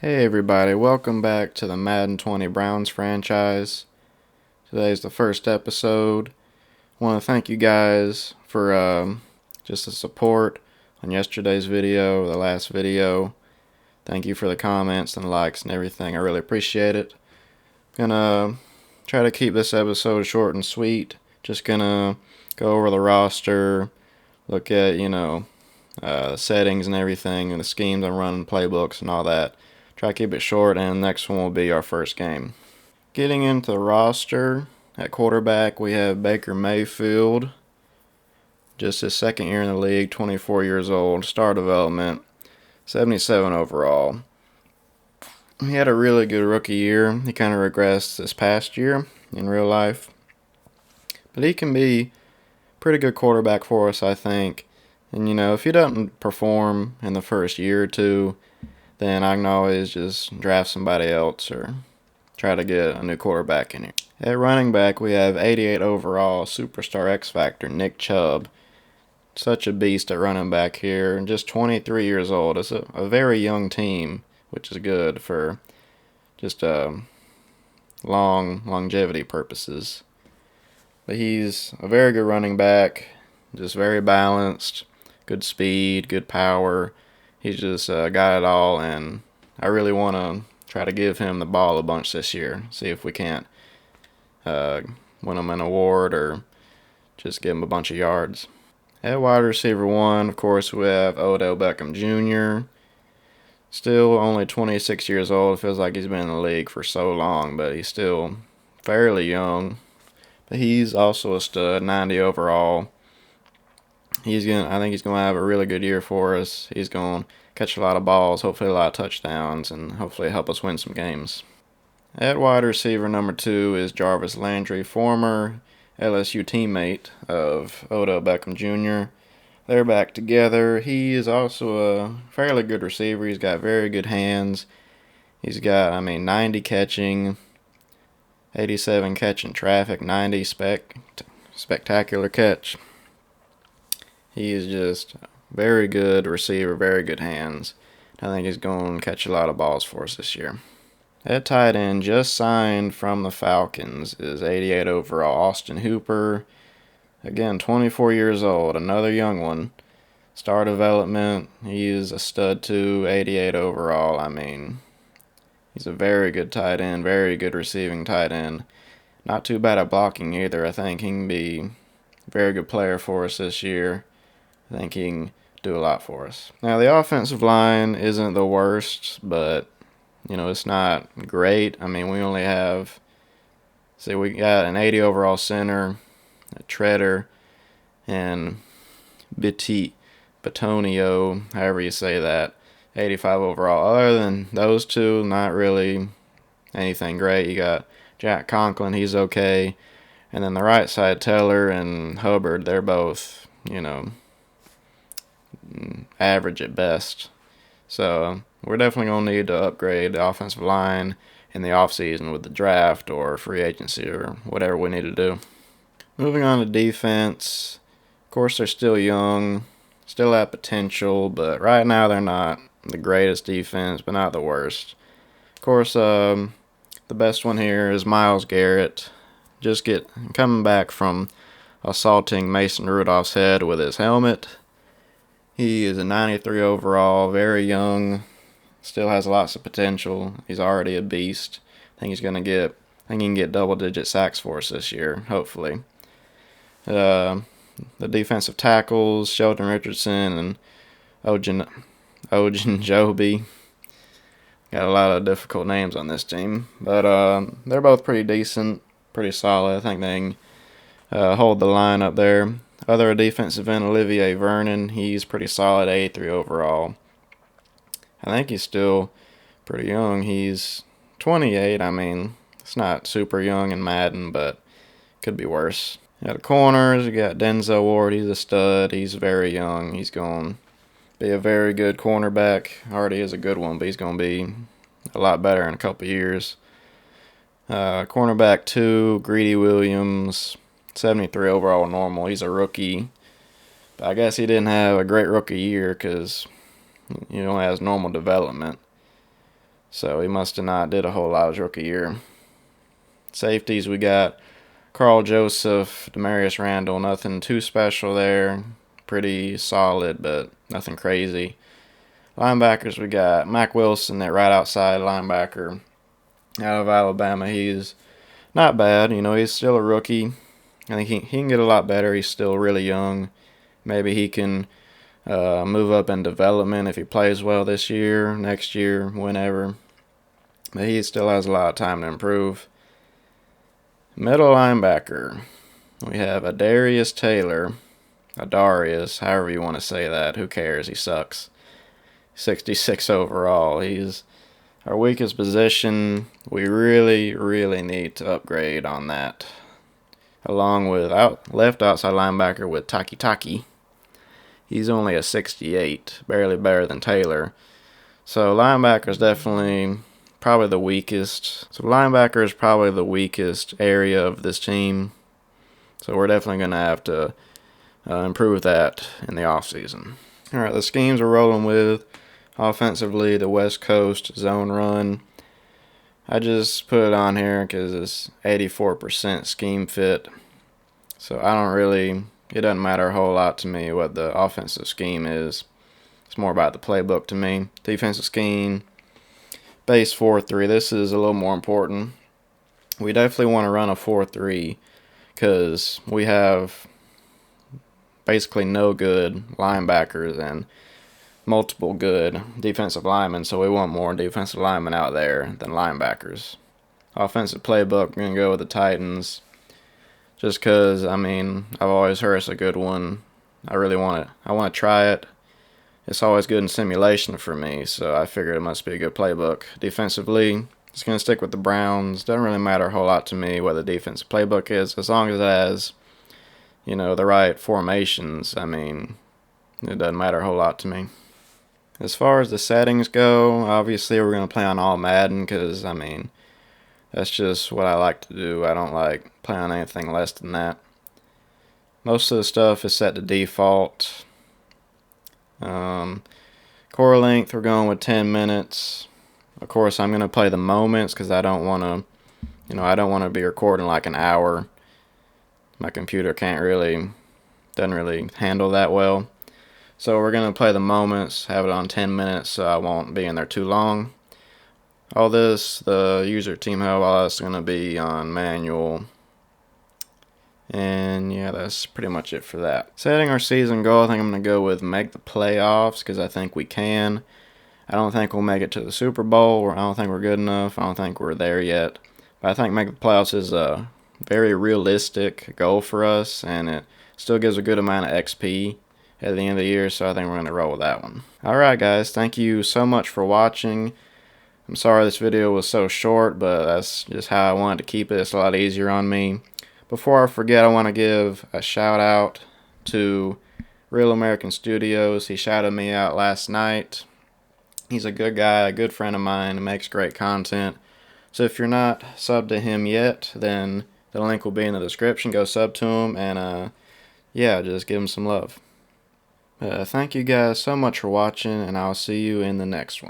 Hey everybody, welcome back to the Madden 20 Browns franchise. Today's the first episode. I want to thank you guys for just the support on yesterday's video, the last video. Thank you for the comments and likes and everything. I really appreciate it. Gonna try to keep this episode short and sweet. Just gonna go over the roster, look at, the settings and everything, and the schemes I'm running, playbooks and all that. Try to keep it short, and the next one will be our first game. Getting into the roster, at quarterback we have Baker Mayfield. Just his second year in the league, 24 years old, star development, 77 overall. He had a really good rookie year. He kind of regressed this past year in real life. But he can be a pretty good quarterback for us, I think. And, if he doesn't perform in the first year or two, then I can always just draft somebody else or try to get a new quarterback in here. At running back, we have 88 overall superstar X Factor Nick Chubb. Such a beast at running back here, and just 23 years old. It's a very young team, which is good for just longevity purposes. But he's a very good running back, just very balanced, good speed, good power. He's just got it all, and I really want to try to give him the ball a bunch this year. See if we can't win him an award or just give him a bunch of yards. At wide receiver 1, of course, we have Odell Beckham Jr. Still only 26 years old. It feels like he's been in the league for so long, but he's still fairly young. But he's also a stud, 90 overall. I think he's gonna have a really good year for us. He's gonna catch a lot of balls, hopefully a lot of touchdowns, and hopefully help us win some games. At wide receiver number 2 is Jarvis Landry, former LSU teammate of Odell Beckham Jr. They're back together. He is also a fairly good receiver. He's got very good hands. He's got, 90 catching, 87 catching traffic, 90 spectacular catch. He is just very good receiver, very good hands. I think he's going to catch a lot of balls for us this year. At tight end, just signed from the Falcons, is 88 overall Austin Hooper. Again, 24 years old, another young one. Star development, he is a stud too, 88 overall. He's a very good tight end, very good receiving tight end. Not too bad at blocking either. I think he can be a very good player for us this year. I think he can do a lot for us. Now, the offensive line isn't the worst, but, it's not great. We only have, we got an 80 overall center, a Treader, and Batonio, however you say that, 85 overall. Other than those two, not really anything great. You got Jack Conklin, he's okay. And then the right side, Teller and Hubbard, they're both, average at best. So we're definitely going to need to upgrade the offensive line in the offseason with the draft or free agency or whatever we need to do. Moving on to defense. Of course, they're still young, still have potential, but right now they're not the greatest defense, but not the worst. Of course, the best one here is Myles Garrett. Coming back from assaulting Mason Rudolph's head with his helmet. He is a 93 overall, very young, still has lots of potential. He's already a beast. I think he can get double-digit sacks for us this year, hopefully. The defensive tackles, Sheldon Richardson and Ogunjobi. Got a lot of difficult names on this team, but they're both pretty decent, pretty solid. I think they can hold the line up there. Other defensive end, Olivier Vernon, he's pretty solid, 83 overall. I think he's still pretty young. He's 28. It's not super young in Madden, but could be worse. At the corners, you got Denzel Ward. He's a stud. He's very young. He's going to be a very good cornerback. Already is a good one, but he's going to be a lot better in a couple years. Cornerback 2, Greedy Williams, 73 overall normal. He's a rookie. But I guess he didn't have a great rookie year because he only has normal development. So he must have not did a whole lot his rookie year. Safeties, we got Carl Joseph, Demarius Randall. Nothing too special there. Pretty solid, but nothing crazy. Linebackers, we got Mac Wilson, that right outside linebacker out of Alabama. He's not bad. He's still a rookie. I think he can get a lot better. He's still really young. Maybe he can move up in development if he plays well this year, next year, whenever. But he still has a lot of time to improve. Middle linebacker, we have Adarius Taylor. Adarius, however you want to say that. Who cares? He sucks. 66 overall. He's our weakest position. We really, really need to upgrade on that. Along with left outside linebacker with Taki. He's only a 68, barely better than Taylor. So linebacker is definitely probably the weakest. So linebacker is probably the weakest area of this team. So we're definitely going to have to improve that in the offseason. All right, the schemes we're rolling with. Offensively, the West Coast zone run. I just put it on here because it's 84% scheme fit. So it doesn't matter a whole lot to me what the offensive scheme is. It's more about the playbook to me. Defensive scheme, base 4-3. This is a little more important. We definitely want to run a 4-3 because we have basically no good linebackers and multiple good defensive linemen, so we want more defensive linemen out there than linebackers. Offensive playbook, we're going to go with the Titans just because, I've always heard it's a good one. I want to try it. It's always good in simulation for me, so I figured it must be a good playbook. Defensively, it's going to stick with the Browns. Doesn't really matter a whole lot to me what the defensive playbook is, as long as it has, the right formations. It doesn't matter a whole lot to me. As far as the settings go, obviously we're going to play on all Madden because, that's just what I like to do. I don't like playing on anything less than that. Most of the stuff is set to default. Core length, we're going with 10 minutes. Of course, I'm going to play the moments because I don't want to be recording like an hour. My computer doesn't really handle that well. So we're going to play the moments, have it on 10 minutes so I won't be in there too long. All this, the user team hub, all that's going to be on manual. And yeah, that's pretty much it for that. Setting our season goal, I think I'm going to go with make the playoffs because I think we can. I don't think we'll make it to the Super Bowl, or I don't think we're good enough. I don't think we're there yet. But I think make the playoffs is a very realistic goal for us, and it still gives a good amount of XP at the end of the year, so I think we're going to roll with that one. Alright guys, thank you so much for watching. I'm sorry this video was so short, but that's just how I wanted to keep it. It's a lot easier on me. Before I forget, I want to give a shout out to Real American Studios. He shouted me out last night. He's a good guy, a good friend of mine, and makes great content. So if you're not subbed to him yet, then the link will be in the description. Go sub to him, and yeah, just give him some love. Thank you guys so much for watching, and I'll see you in the next one.